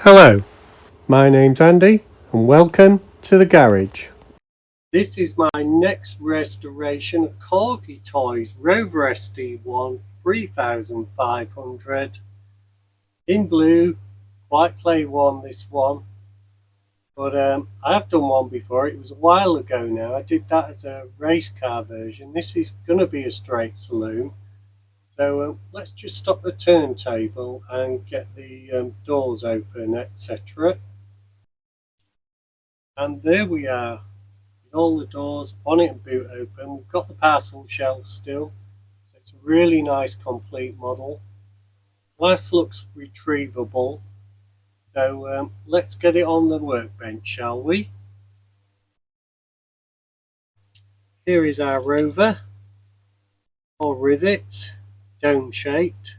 Hello, my name's Andy and welcome to the garage. This is my next restoration of Corgi toys, Rover SD1 3500 in blue. Quite play one this one, but I have done one before. It was a while ago now. I did that as a race car version. This is going to be a straight saloon. So let's just stop the turntable and get the doors open, etc. And there we are, with all the doors, bonnet and boot open. We've got the parcel shelf still, so it's a really nice complete model. Glass looks retrievable, so let's get it on the workbench, shall we? Here is our Rover, all rivets, dome shaped,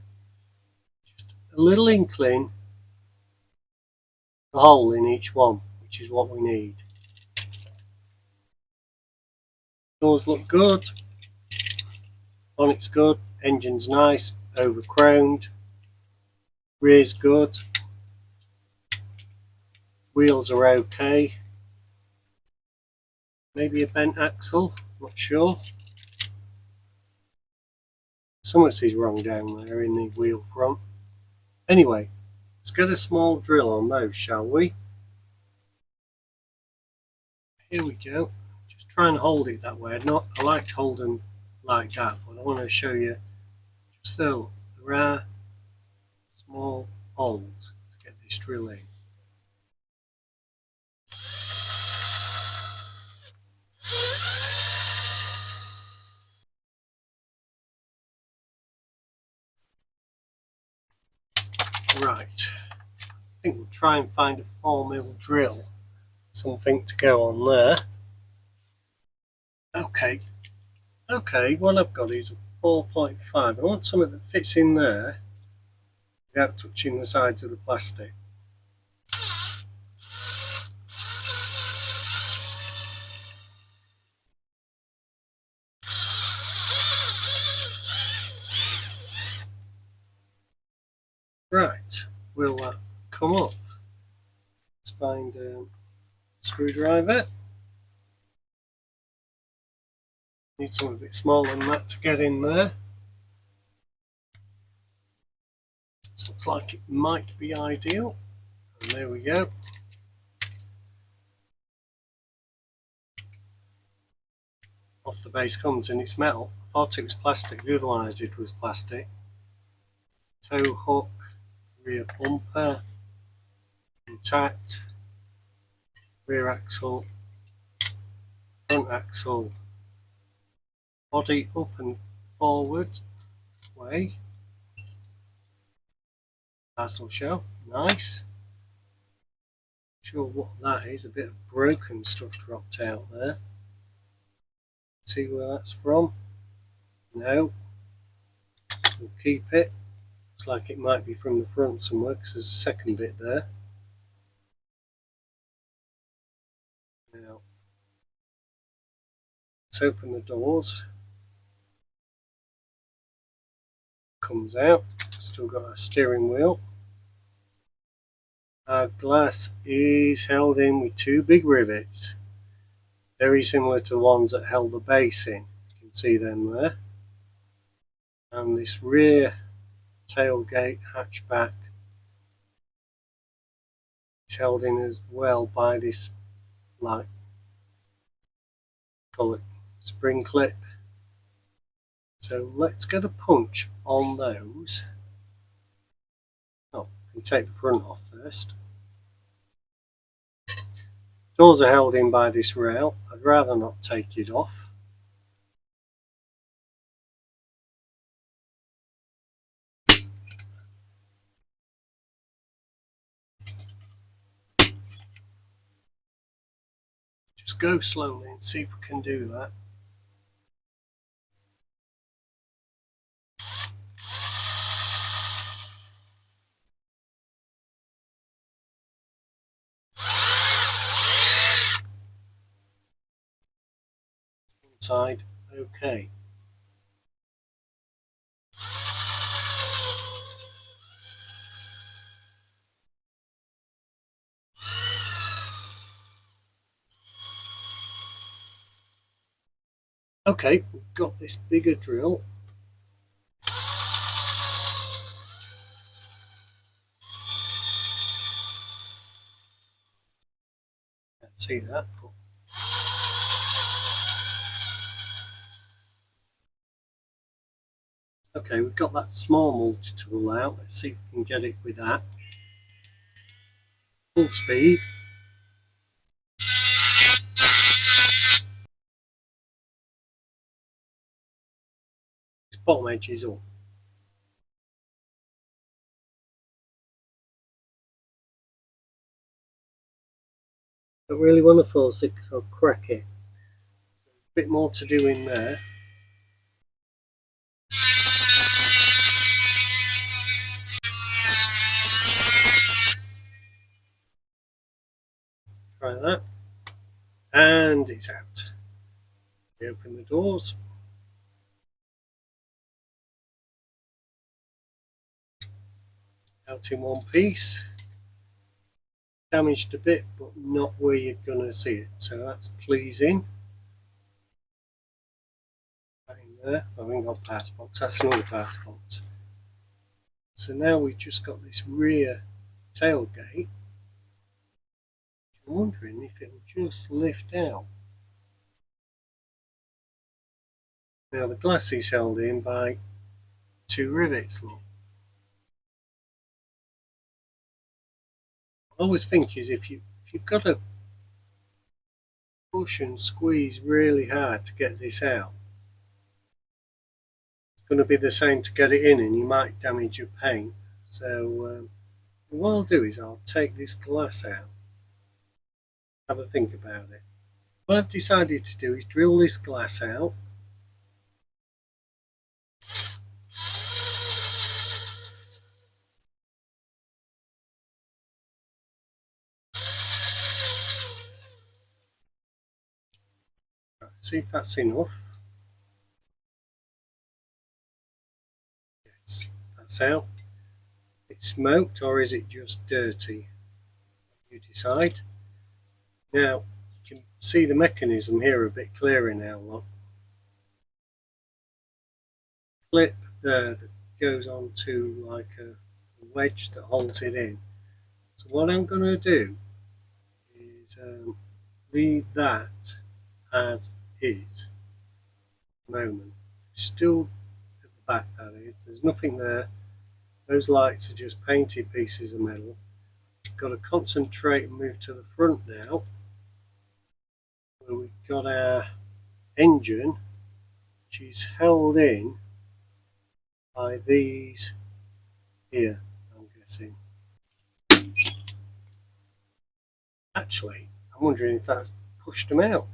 just a little inkling, a hole in each one, which is what we need. Doors look good, bonnet's good, engine's nice, over-chromed, rear's good, wheels are okay, maybe a bent axle, not sure. Something's wrong down there in the wheel front. Anyway, let's get a small drill on those, shall we? Here we go. Just try and hold it that way. I like to hold them like that, but I want to show you just so there are small holes to get this drill in. Right, I think we'll try and find a 4mm drill, something to go on there. Okay, what I've got is a 4.5. I want something that fits in there without touching the sides of the plastic. Right, will that come up? Let's find a screwdriver. Need something a bit smaller than that to get in there. This looks like it might be ideal. And there we go. Off the base comes, and it's metal. I thought it was plastic. The other one I did was plastic. Tow hook, rear bumper, intact, rear axle, front axle, body up and forward way, parcel shelf, nice. Not sure what that is, a bit of broken stuff dropped out there. See where that's from? No, we'll keep it. Looks like it might be from the front somewhere because there's a second bit there. Now, let's open the doors. Comes out. Still got a steering wheel. Our glass is held in with two big rivets, very similar to the ones that held the base in. You can see them there. And this rear tailgate hatchback is held in as well by this, like, call it spring clip. So let's get a punch on those. Oh, we can take the front off first. Doors are held in by this rail. I'd rather not take it off. Just go slowly and see if we can do that. Inside, okay. Okay, we've got this bigger drill. Can't see that, but okay, we've got that small multi-tool out. Let's see if we can get it with that. Full speed. This bottom edge is up. Don't really want to force it because I'll crack it. So a bit more to do in there. Try that. And it's out. We open the doors. Out in one piece. Damaged a bit, but not where you're going to see it. So that's pleasing. That in there. I haven't got pass box. That's another pass box. So now we've just got this rear tailgate. I'm wondering if it will just lift out. Now the glass is held in by two rivets. Look. I always think is if you've got to push and squeeze really hard to get this out, it's going to be the same to get it in, and you might damage your paint. So what I'll do is I'll take this glass out, have a think about it. What I've decided to do is drill this glass out. See if that's enough. Yes, that's out. It's smoked, or is it just dirty? You decide. Now you can see the mechanism here a bit clearer now. Look. Clip there that goes onto like a wedge that holds it in. So what I'm going to do is leave that as is at the moment. Still at the back, that is. There's nothing there. Those lights are just painted pieces of metal. Got to concentrate and move to the front now, where we've got our engine, which is held in by these here, I'm guessing. Actually, I'm wondering if that's pushed them out.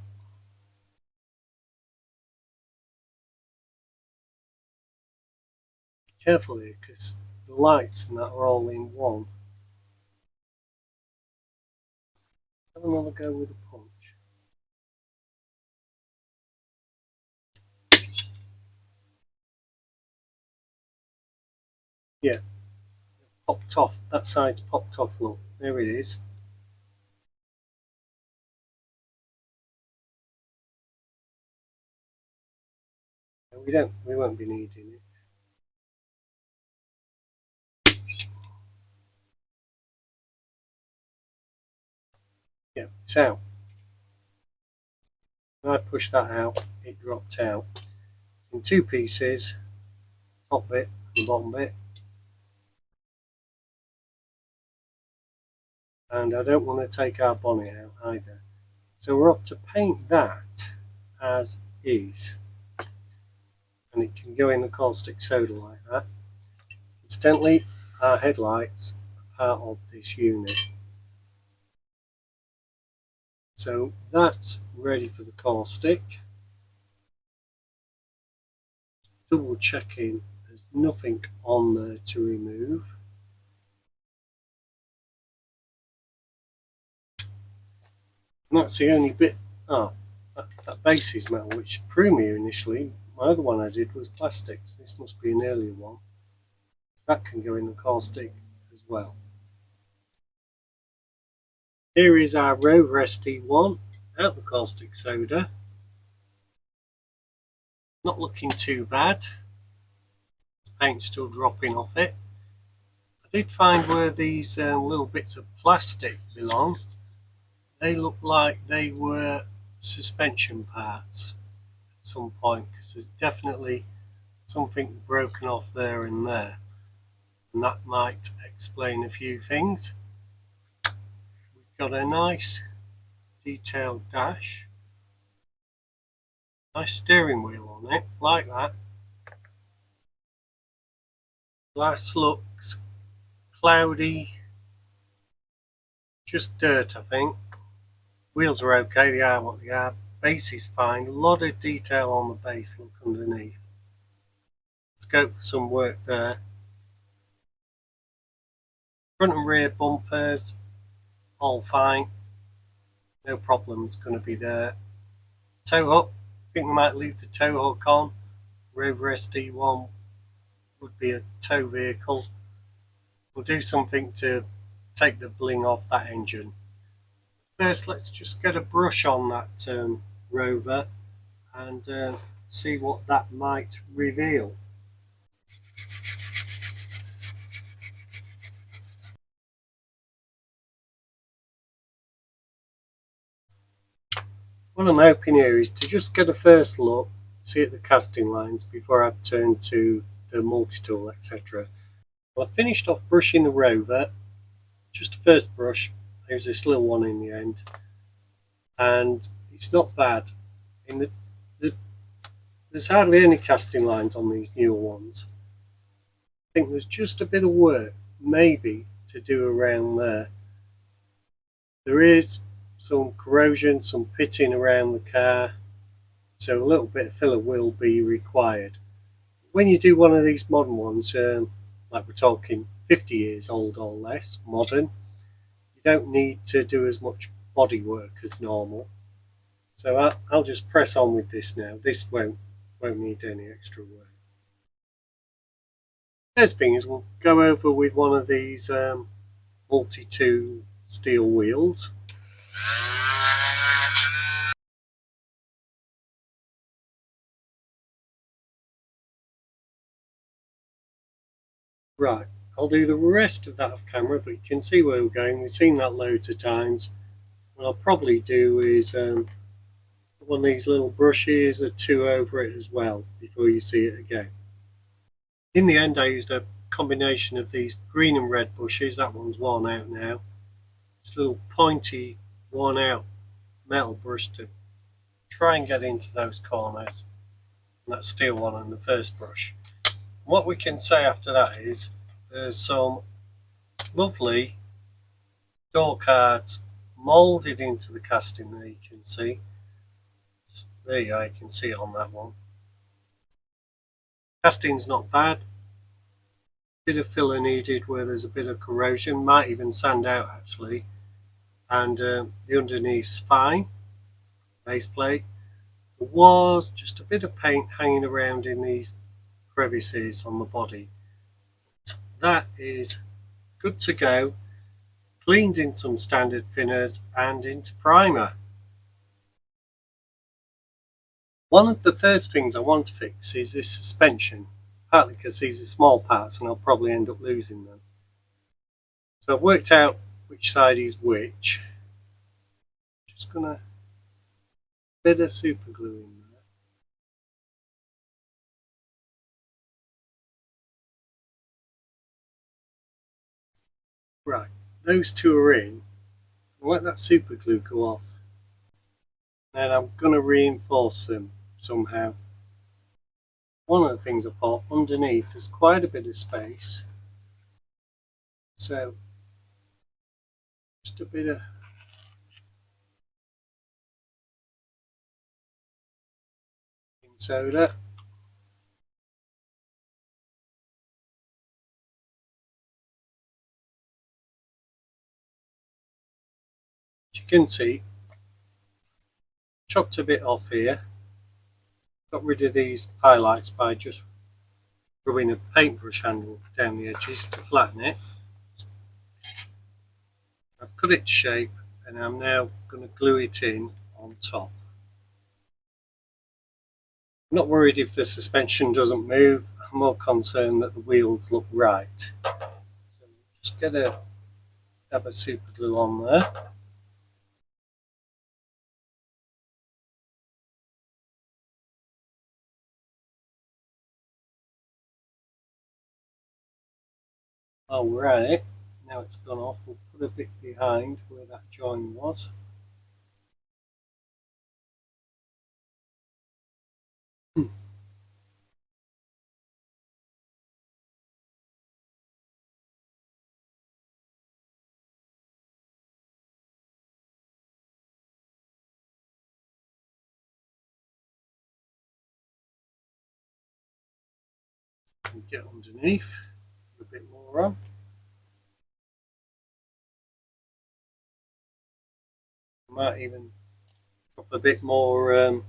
Careful here, because the lights and that are all in one. Have another go with a punch. Yeah, popped off. That side's popped off. Look, there it is. We won't be needing it. Yeah, it's out. When I pushed that out, it dropped out. It's in two pieces, top bit and bottom bit. And I don't want to take our bonnet out either. So we're up to paint that as is. And it can go in the caustic soda like that. Incidentally, our headlights are part of this unit. So that's ready for the caustic. Double checking there's nothing on there to remove. And that's the only bit. That base is metal, which threw me initially. My other one I did was plastics. This must be an earlier one. That can go in the caustic as well. Here is our Rover SD1 out the caustic soda. Not looking too bad. Paint's still dropping off it. I did find where these little bits of plastic belong. They look like they were suspension parts at some point, because there's definitely something broken off there and there, and that might explain a few things. We've got a nice detailed dash, nice steering wheel on it, like that. Glass looks cloudy, just dirt I think. Wheels are okay, they are what they are. Base is fine, a lot of detail on the base, look underneath. Scope for some work there. Front and rear bumpers, all fine. No problems going to be there. Tow hook, I think we might leave the tow hook on. Rover SD1 would be a tow vehicle. We'll do something to take the bling off that engine. First, let's just get a brush on that Rover and see what that might reveal. What I'm hoping here is to just get a first look, see at the casting lines before I turn to the multi-tool, etc. Well, I finished off brushing the Rover, just a first brush. There's this little one in the end, and it's not bad. There's hardly any casting lines on these newer ones. I think there's just a bit of work, maybe, to do around there. There is some corrosion, some pitting around the car, so a little bit of filler will be required. When you do one of these modern ones, like we're talking 50 years old or less, modern, you don't need to do as much body work as normal. So I'll just press on with this now. This won't need any extra work. First thing is we'll go over with one of these multi-tool steel wheels. Right, I'll do the rest of that off camera, but you can see where we're going. We've seen that loads of times. What I'll probably do is put one of these little brushes or two over it as well before you see it again. In the end, I used a combination of these green and red bushes. That one's worn out now. This little pointy, worn out metal brush to try and get into those corners. And that steel one on the first brush. What we can say after that is there's some lovely door cards moulded into the casting there, you can see. There you go, you can see it on that one. Casting's not bad. Bit of filler needed where there's a bit of corrosion, might even sand out actually. And the underneath's fine, base plate. There was just a bit of paint hanging around in these crevices on the body. That is good to go, cleaned in some standard thinners and into primer. One of the first things I want to fix is this suspension, partly because these are small parts and I'll probably end up losing them. So I've worked out which side is which. Just gonna bit of super glue in there. Right, those two are in. I'll let that super glue go off. Then I'm going to reinforce them somehow. One of the things I thought, underneath there's quite a bit of space. So just a bit of soda. As you can see, chopped a bit off here. Got rid of these highlights by just rubbing a paintbrush handle down the edges to flatten it. I've cut it to shape and I'm now going to glue it in on top. I'm not worried if the suspension doesn't move, I'm more concerned that the wheels look right. So just get a dab of super glue on there. Alright, now it's gone off, we'll put a bit behind where that join was. And get underneath, put a bit more on. I might even pop a bit more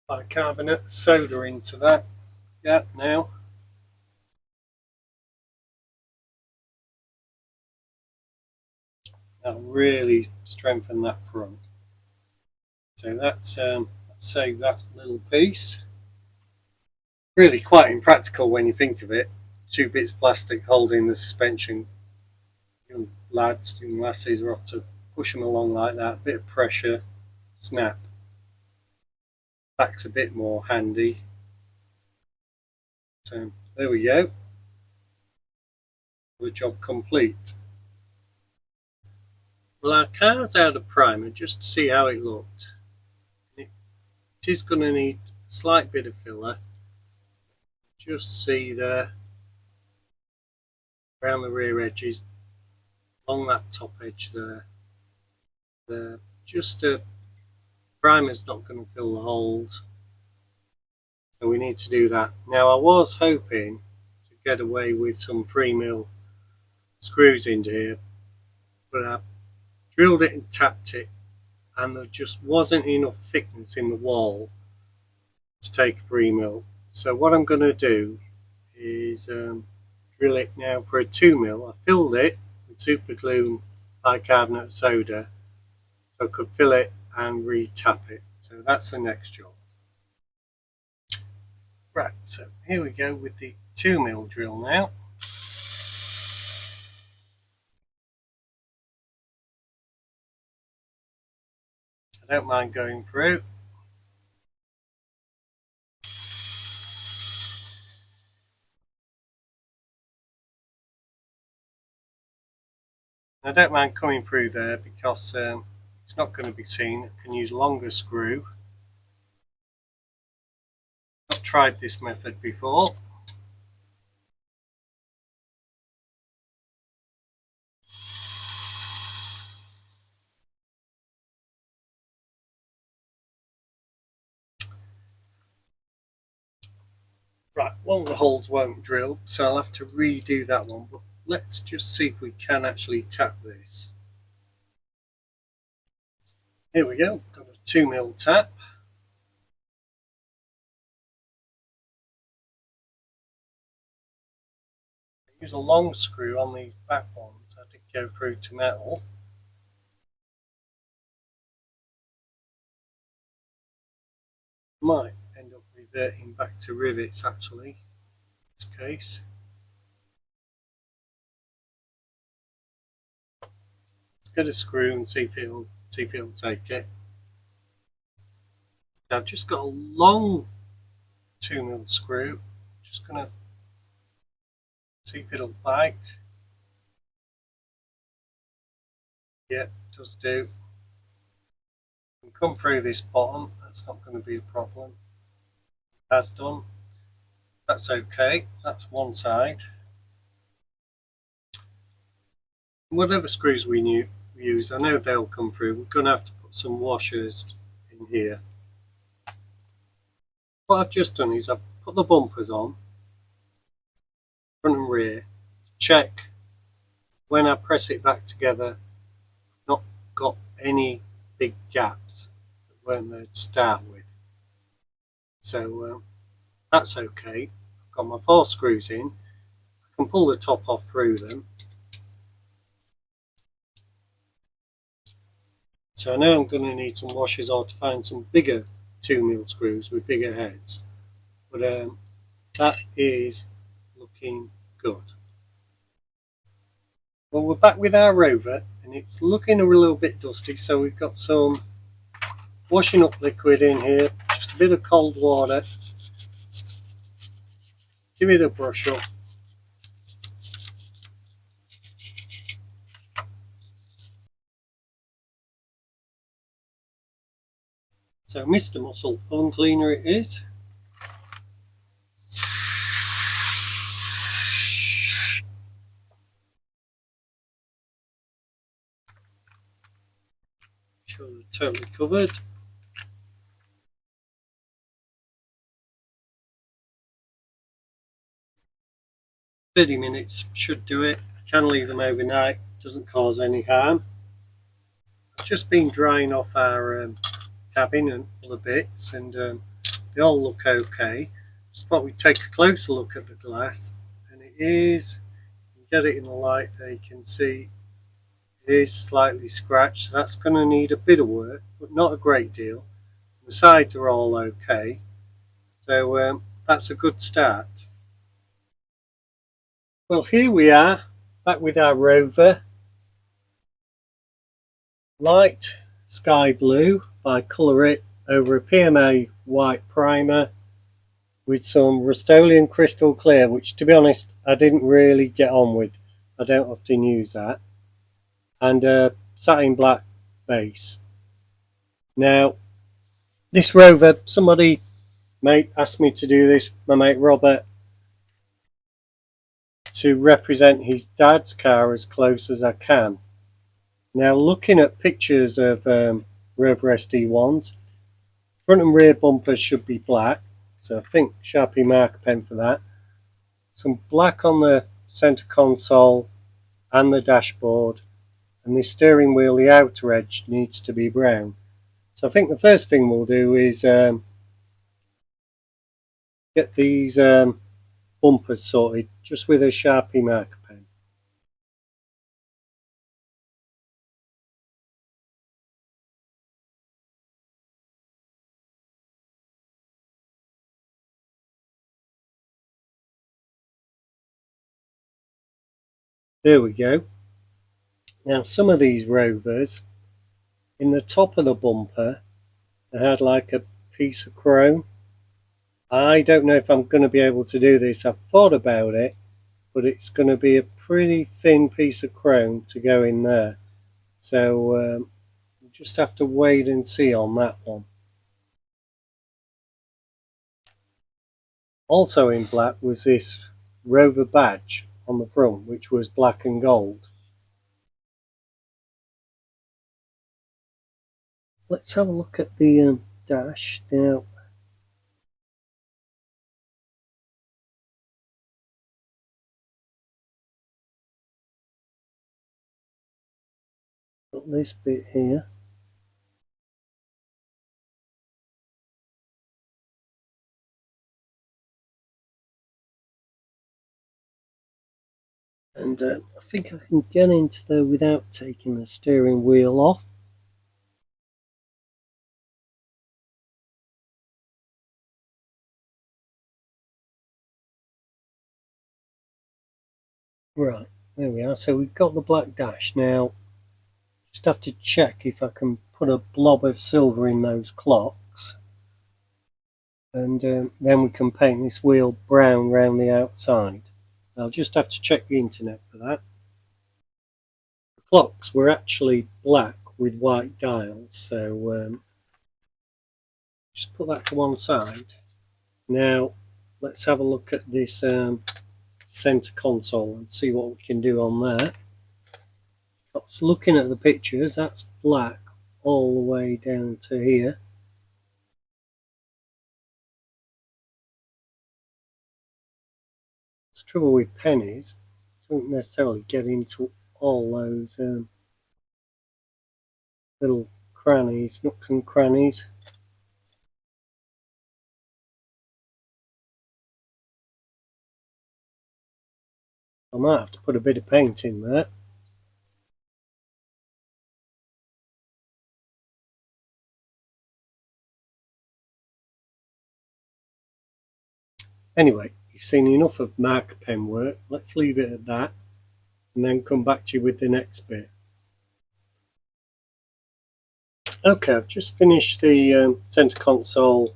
bicarbonate soda into that gap now. That'll really strengthen that front. So let's save that little piece. Really quite impractical when you think of it. 2 bits of plastic holding the suspension. Young lads, young lassies are off to push them along like that. Bit of pressure, snap. Back's a bit more handy. So there we go. The job complete. Well, our car's out of primer just to see how it looked. It is going to need a slight bit of filler. Just see there, around the rear edges, along that top edge there. Just a primer's not going to fill the holes, so we need to do that. Now I was hoping to get away with some 3mm screws into here, but I drilled it and tapped it, and there just wasn't enough thickness in the wall to take 3mm. So what I'm going to do is drill it now for a 2mm. I filled it with super glue and bicarbonate soda so I could fill it and re-tap it. So that's the next job. Right, so here we go with the 2mm drill now. I don't mind going through. I don't mind coming through there because it's not going to be seen. I can use a longer screw. I've tried this method before. Right, one of the holes won't drill, so I'll have to redo that one. But let's just see if we can actually tap this. Here we go, got a 2mm tap. I use a long screw on these back ones. I did go through to metal. Might end up reverting back to rivets actually, in this case. Let's get a screw and see if it'll take it. I've just got a long 2mm screw. Just gonna see if it'll bite. Yeah, it does do. Can come through this bottom, that's not going to be a problem. It has done. That's okay, that's one side. Whatever screws we use, I know they'll come through. We're going to have to put some washers in here. What I've just done is I've put the bumpers on, front and rear, check when I press it back together, not got any big gaps that weren't there to start with. So that's okay. I've got my 4 screws in. I can pull the top off through them. So I know I'm going to need some washers or to find some bigger 2mm screws with bigger heads, but that is looking good. Well, we're back with our Rover, and it's looking a little bit dusty, so we've got some washing up liquid in here, just a bit of cold water. Give it a brush up. So Mr. Muscle Bone Cleaner it is. Make sure they're totally covered. "30 minutes should do it. I can leave them overnight, doesn't cause any harm. I've just been drying off our cabin and other bits, and they all look okay. Just thought we'd take a closer look at the glass, and it is, you can get it in the light there, you can see it is slightly scratched, so that's going to need a bit of work, but not a great deal. The sides are all okay, so that's a good start. Well, here we are, back with our Rover. Light sky blue by Colour It over a PMA white primer with some Rust-Oleum crystal clear, which to be honest I didn't really get on with. I don't often use that. And a satin black base. Now this Rover, somebody asked me to do this, my mate Robert, to represent his dad's car as close as I can. Now looking at pictures of Rover SD1s, front and rear bumpers should be black, so I think Sharpie marker pen for that. Some black on the centre console and the dashboard, and the steering wheel, the outer edge needs to be brown. So I think the first thing we'll do is get these bumpers sorted just with a Sharpie marker pen. There we go. Now some of these Rovers, in the top of the bumper, they had like a piece of chrome. I don't know if I'm going to be able to do this. I've thought about it, but it's going to be a pretty thin piece of chrome to go in there. So we'll just have to wait and see on that one. Also in black was this Rover badge on the front, which was black and gold. Let's have a look at the dash now. Got this bit here. And I think I can get into there without taking the steering wheel off. Right, there we are. So we've got the black dash. Now, just have to check if I can put a blob of silver in those clocks. And then we can paint this wheel brown round the outside. I'll just have to check the internet for that. The clocks were actually black with white dials, so just put that to one side. Now let's have a look at this center console and see what we can do on there. That's looking at the pictures, that's black all the way down to here. The trouble with pennies, don't necessarily get into all those little crannies, nooks and crannies. I might have to put a bit of paint in there. Anyway, you've seen enough of marker pen work. Let's leave it at that and then come back to you with the next bit. Okay, I've just finished the centre console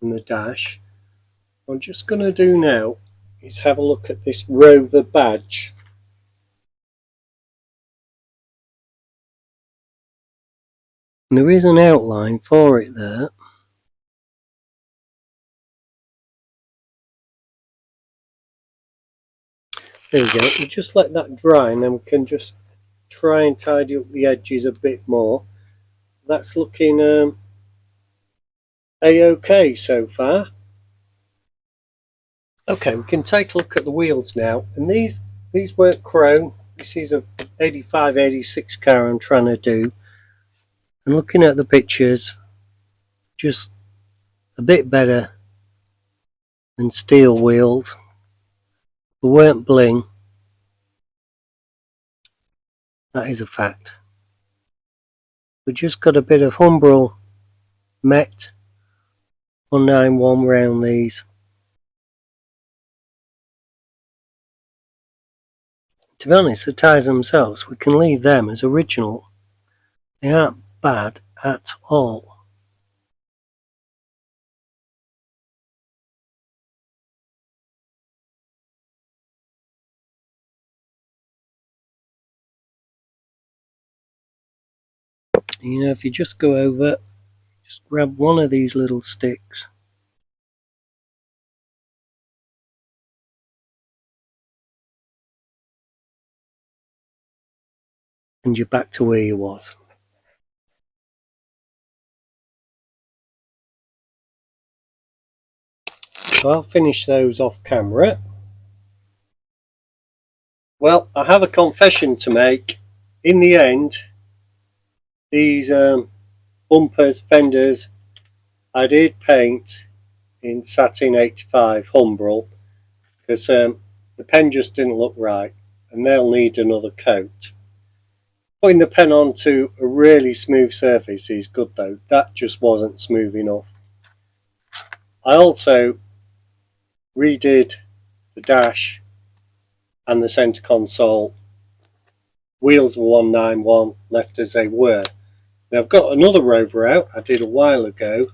and the dash. What I'm just going to do now is have a look at this Rover badge. And there is an outline for it there. There we go. We'll just let that dry and then we can just try and tidy up the edges a bit more. That's looking a-okay so far. Okay, we can take a look at the wheels now. And these weren't chrome. This is a 85, 86 car I'm trying to do. And looking at the pictures, just a bit better than steel wheels. They weren't bling. That is a fact. We just got a bit of Humbrol Met 191 round these. To be honest, the tyres themselves, we can leave them as original. They aren't bad at all. You know, if you just go over, just grab one of these little sticks. And you're back to where you was. So I'll finish those off camera. Well, I have a confession to make. In the end, these bumpers, fenders, I did paint in satin 85 Humbrol because the pen just didn't look right and they'll need another coat. Putting the pen onto a really smooth surface is good though. That just wasn't smooth enough. I also redid the dash and the centre console. Wheels were 191, left as they were. Now I've got another Rover out I did a while ago,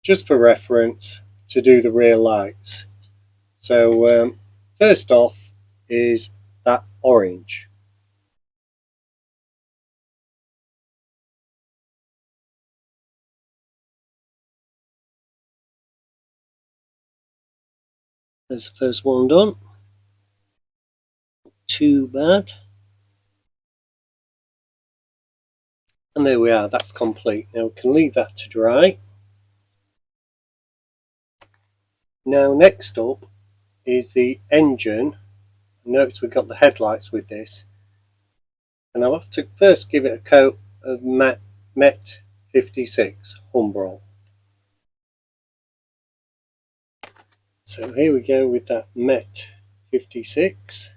just for reference, to do the rear lights. So first off is that orange. There's the first one done. Not too bad. And there we are, that's complete. Now we can leave that to dry. Now next up is the engine. Notice we've got the headlights with this. And I'll have to first give it a coat of Met 56 Humbrol. So here we go with that Met 56.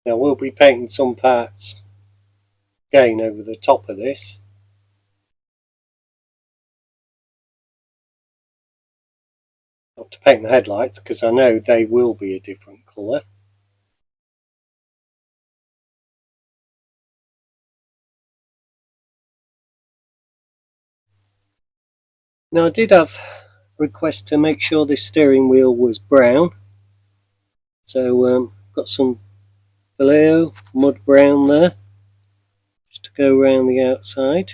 Now we'll be painting some parts again over the top of this. Not to paint the headlights because I know they will be a different colour. Now I did have a request to make sure this steering wheel was brown. So got some Vallejo mud brown there, just to go around the outside.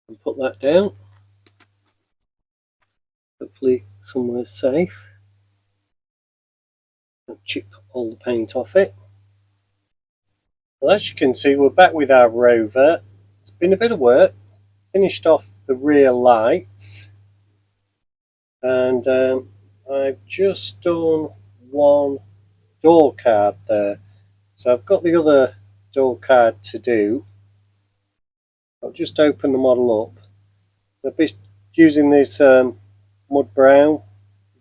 And put that down. Hopefully somewhere safe. Don't chip all the paint off it. Well, as you can see, we're back with our Rover. It's been a bit of work. Finished off the rear lights. And I've just done one door card there. So I've got the other door card to do. I'll just open the model up. I'll be using this mud brown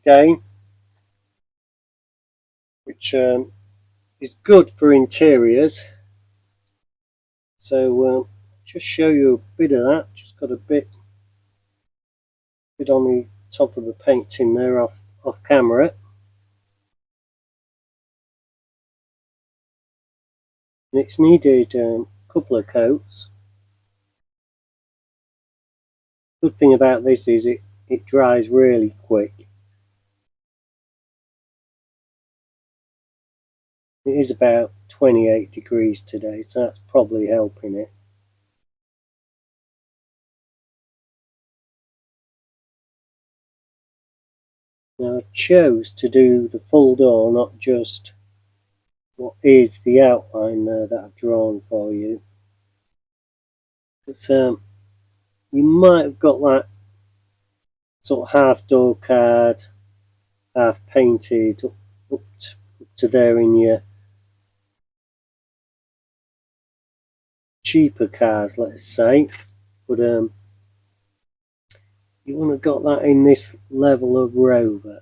again, which is good for interiors. So just show you a bit of that. Just got a bit on the top of the painting there off camera. And it's needed a couple of coats. Good thing about this is it dries really quick. It is about 28 degrees today, so that's probably helping it. Now I chose to do the full door, not just what is the outline there that I've drawn for you. It's, you might have got that sort of half door card, half painted up to there in your cheaper cars, let's say, but you want to got that in this level of Rover.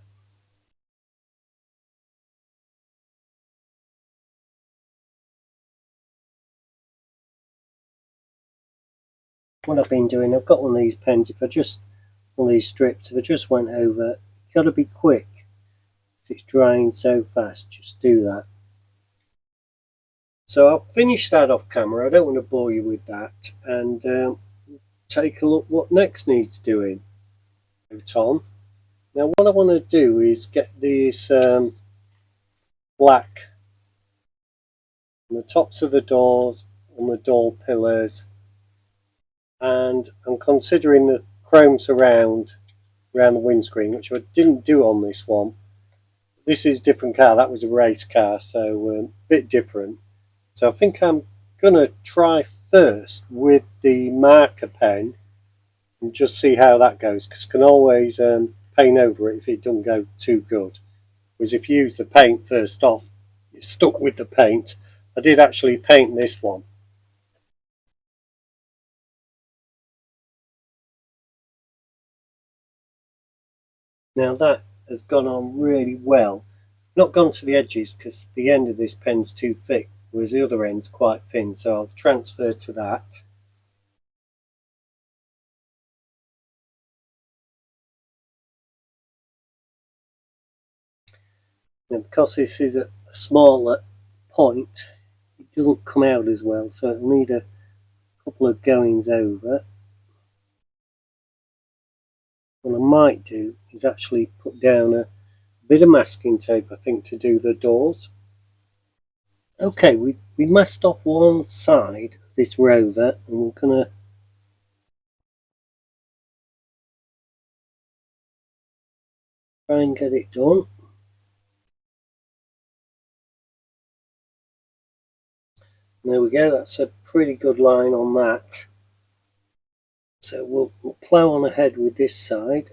What I've been doing, I've got one of these pens. If I just one of these strips, if I just went over, you've got to be quick. It's drying so fast. Just do that. So I'll finish that off camera. I don't want to bore you with that, and take a look what next needs doing. Tom. Now what I want to do is get these black on the tops of the doors, on the door pillars, and I'm considering the chromes around the windscreen, which I didn't do on this one. This is a different car. That was a race car, so a bit different. So I think I'm going to try first with the marker pen and just see how that goes, because I can always paint over it if it doesn't go too good. Whereas if you use the paint first off, you're stuck with the paint. I did actually paint this one. Now that has gone on really well. Not gone to the edges because the end of this pen's too thick, whereas the other end's quite thin, so I'll transfer to that. Now because this is a smaller point, it doesn't come out as well, so it'll need a couple of goings over. What I might do is actually put down a bit of masking tape, I think, to do the doors. Okay, we masked off one side of this Rover, and we're going to try and get it done. There we go, that's a pretty good line on that. So we'll plough on ahead with this side.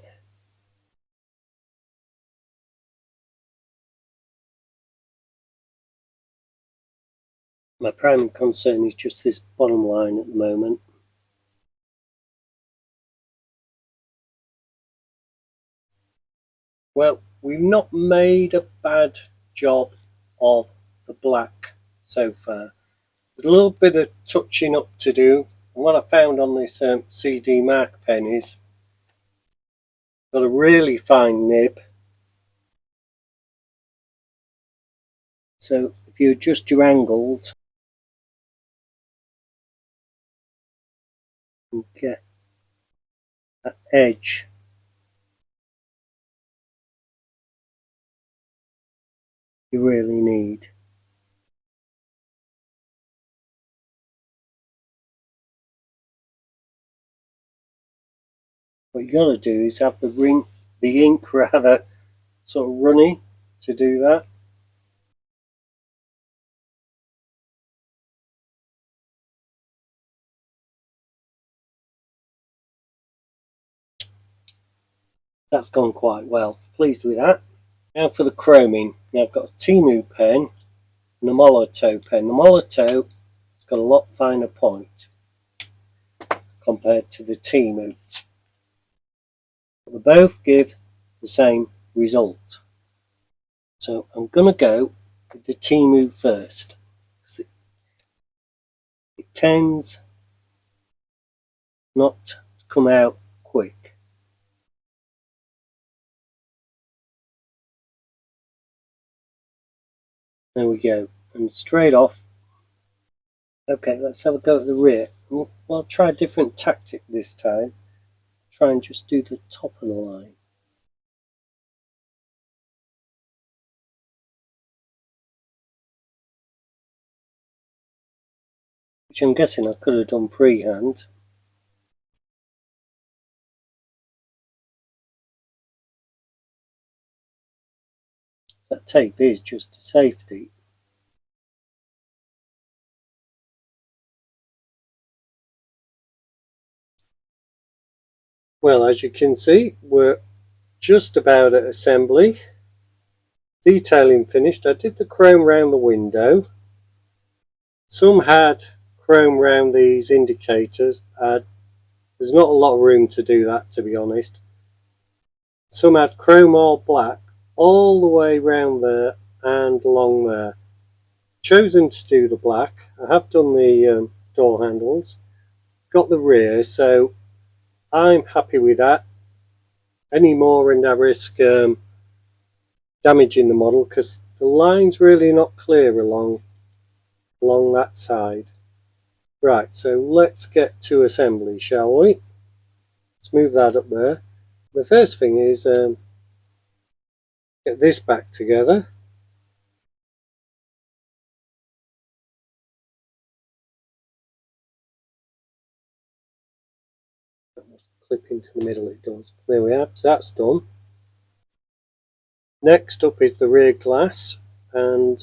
My primary concern is just this bottom line at the moment. Well, we've not made a bad job of the black so far. There's a little bit of touching up to do. And what I found on this CD mark pen is got a really fine nib. So if you adjust your angles and get that edge you really need. What you got to do is have the ink rather sort of runny to do that. That's gone quite well. Pleased with that. Now for the chroming. Now I've got a Timu pen and a Molotow pen. The Molotow has got a lot finer point compared to the Timu. They both give the same result. So I'm going to go with the Temu first. It tends not to come out quick. There we go. And straight off. Okay, let's have a go at the rear. I'll try a different tactic this time. Try and just do the top of the line. Which I'm guessing I could have done freehand. That tape is just a safety. Well, as you can see, we're just about at assembly. Detailing finished. I did the chrome round the window. Some had chrome round these indicators. There's not a lot of room to do that, to be honest. Some had chrome or black all the way round there and along there. Chosen to do the black. I have done the door handles. Got the rear, so I'm happy with that. Any more and I risk damaging the model because the line's really not clear along that side. Right, so let's get to assembly, shall we? Let's move that up there. The first thing is get this back together. Clip into the middle, it does. There we are, so that's done. Next up is the rear glass, and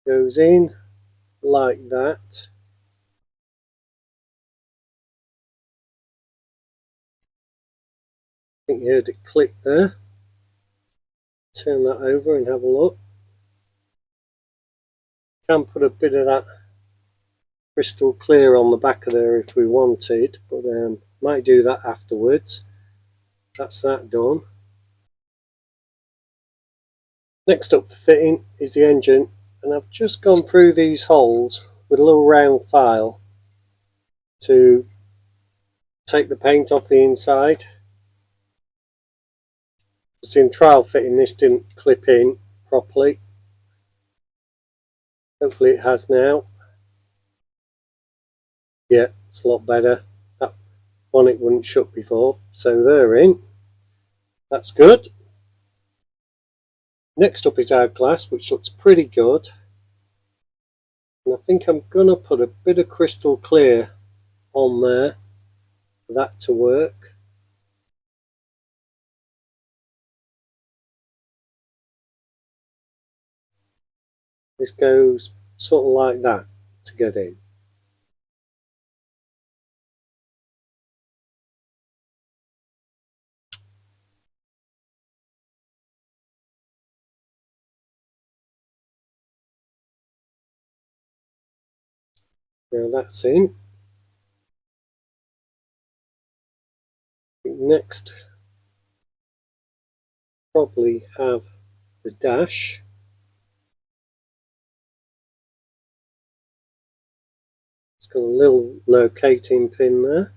goes in like that. I think you heard it click there. Turn that over and have a look. Can put a bit of that crystal clear on the back of there if we wanted, but might do that afterwards. That's that done. Next up for fitting is the engine, and I've just gone through these holes with a little round file to take the paint off the inside. As in trial fitting, this didn't clip in properly. Hopefully it has now. Yeah, it's a lot better. That bonnet wouldn't shut before, so they're in. That's good. Next up is our glass, which looks pretty good. And I think I'm going to put a bit of crystal clear on there for that to work. This goes sort of like that to get in. Now that's in. Next, probably have the dash. It's got a little locating pin there.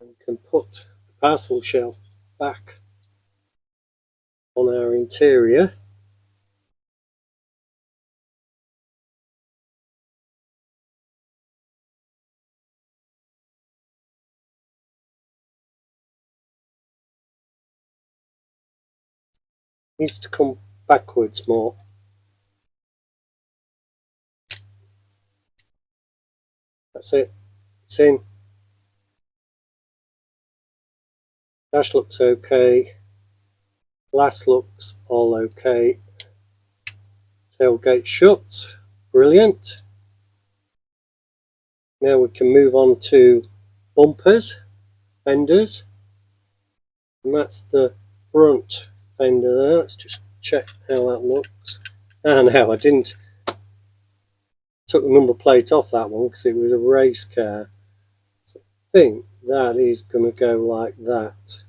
And we can put the parcel shelf back on our interior. Needs to come backwards more. That's it. It's in. Dash looks okay. Glass looks all okay. Tailgate shut. Brilliant. Now we can move on to bumpers, fenders. And that's the front fender there. Let's just check how that looks. And how I didn't took the number plate off that one because it was a race car. So think that is going to go like that.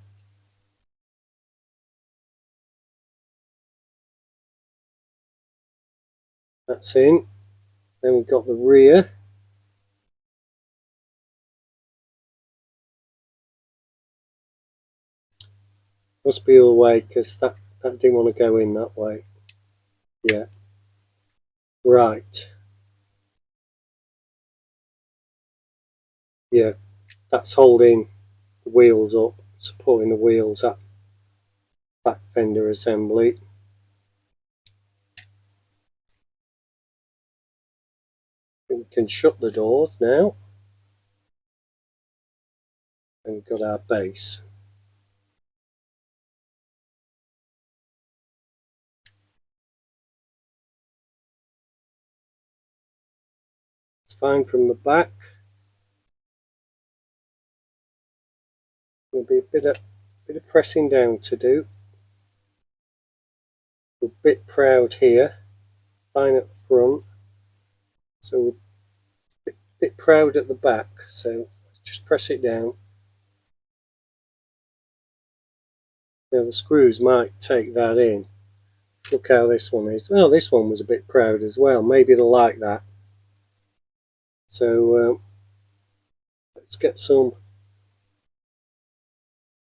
That's in. Then we've got the rear. Must be all the way because that didn't want to go in that way. Yeah. Right. Yeah. That's holding the wheels up, supporting the wheels, that back fender assembly. We can shut the doors now. And we've got our base. It's fine from the back. There'll be a bit of pressing down to do. We're a bit proud here, fine at the front. So we're a bit proud at the back. So let's just press it down. Now the screws might take that in. Look how this one is. Well, this one was a bit proud as well. Maybe they'll like that. So let's get some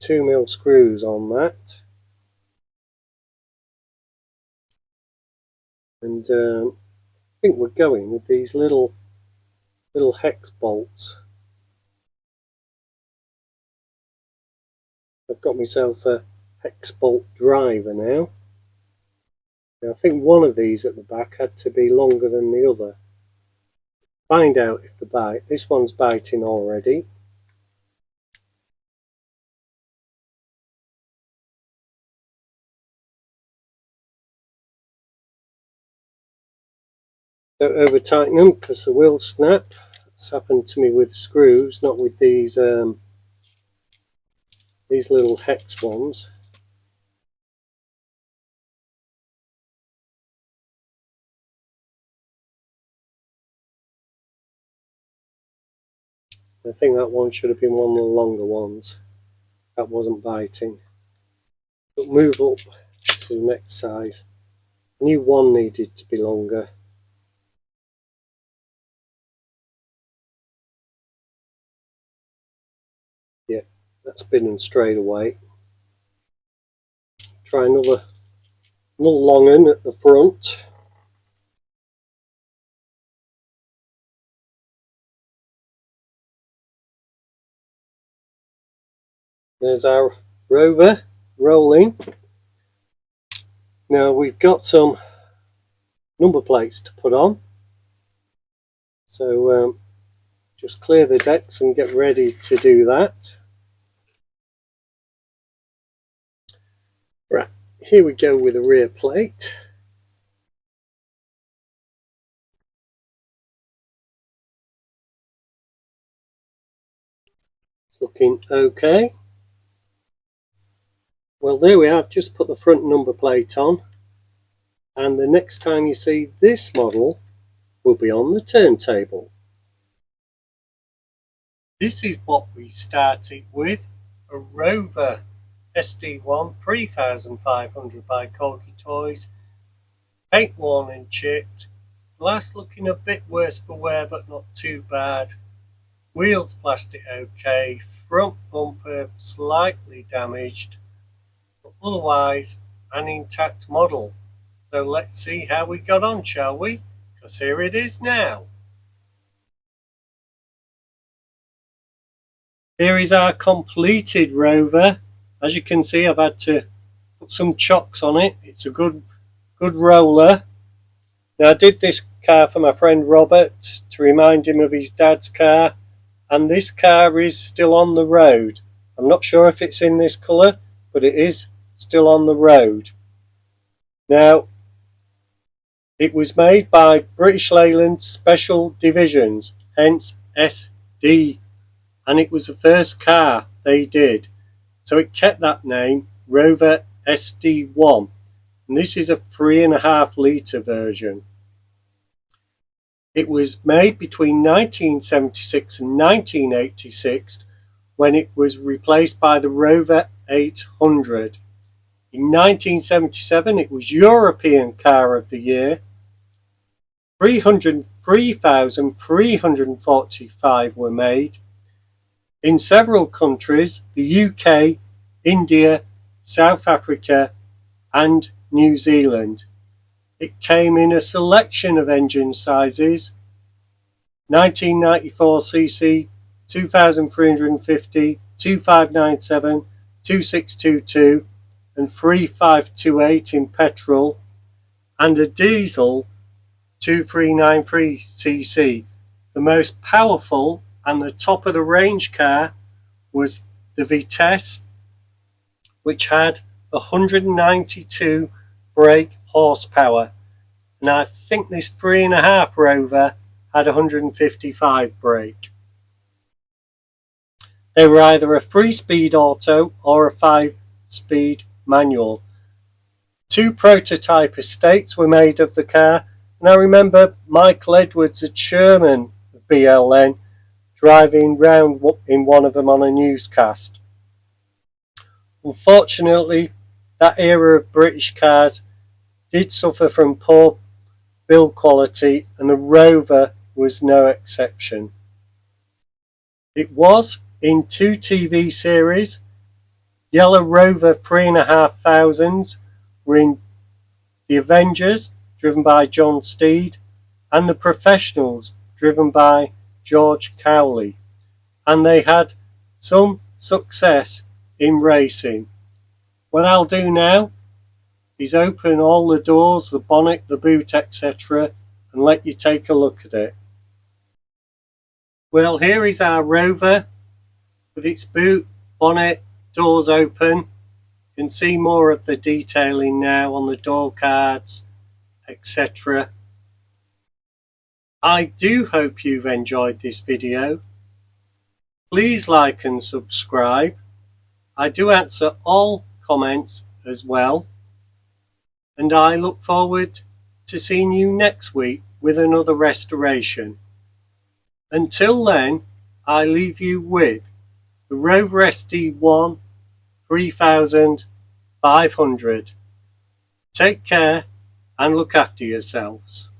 2mm screws on that. And I think we're going with these little hex bolts. I've got myself a hex bolt driver now. Now I think one of these at the back had to be longer than the other. Find out if the bite. This one's biting already. Don't over tighten them because the wheels snap. It's happened to me with screws, not with these little hex ones. I think that one should have been one of the longer ones. That wasn't biting. But move up to the next size. I knew one needed to be longer. Yeah, that's been straight away. Try another long one at the front. There's our Rover rolling. Now we've got some number plates to put on. So just clear the decks and get ready to do that. Right, here we go with the rear plate. It's looking okay. Well, there we have just put the front number plate on, and the next time you see this model will be on the turntable. This is what we started with, a Rover SD1 3500 by Corgi Toys, paint worn and chipped, glass looking a bit worse for wear but not too bad, wheels plastic okay, front bumper slightly damaged, but otherwise an intact model. So let's see how we got on, shall we? Because here it is now. Here is our completed Rover. As you can see, I've had to put some chocks on it. It's a good roller. Now I did this car for my friend Robert to remind him of his dad's car, and this car is still on the road. I'm not sure if it's in this colour, but it is still on the road. Now, it was made by British Leyland Special Divisions, hence SD, and it was the first car they did. So it kept that name, Rover SD1. And this is a 3.5 litre version. It was made between 1976 and 1986 when it was replaced by the Rover 800. In 1977 it was European Car of the Year. 303,345 were made. In several countries, the UK, India, South Africa and New Zealand. It came in a selection of engine sizes: 1994cc, 2350, 2597, 2622 and 3528 in petrol, and a diesel 2393cc. The most powerful and the top of the range car was the Vitesse, which had 192 brake horsepower, and I think this 3.5 Rover had 155 brake. They were either a 3-speed auto or a 5-speed manual. 2 prototype estates were made of the car, and I remember Michael Edwards, a chairman of BLN, driving round in one of them on a newscast. Unfortunately, that era of British cars did suffer from poor build quality, and the Rover was no exception. It was in 2 TV series. Yellow Rover 3,500s were in The Avengers, driven by John Steed, and The Professionals, driven by George Cowley, and they had some success in racing. What I'll do now is open all the doors, the bonnet, the boot, etc., and let you take a look at it. Well, here is our Rover with its boot, bonnet, doors open. You can see more of the detailing now on the door cards, etc. I do hope you've enjoyed this video. Please like and subscribe. I do answer all comments as well, and I look forward to seeing you next week with another restoration. Until then, I leave you with the Rover SD1 3500. Take care and look after yourselves.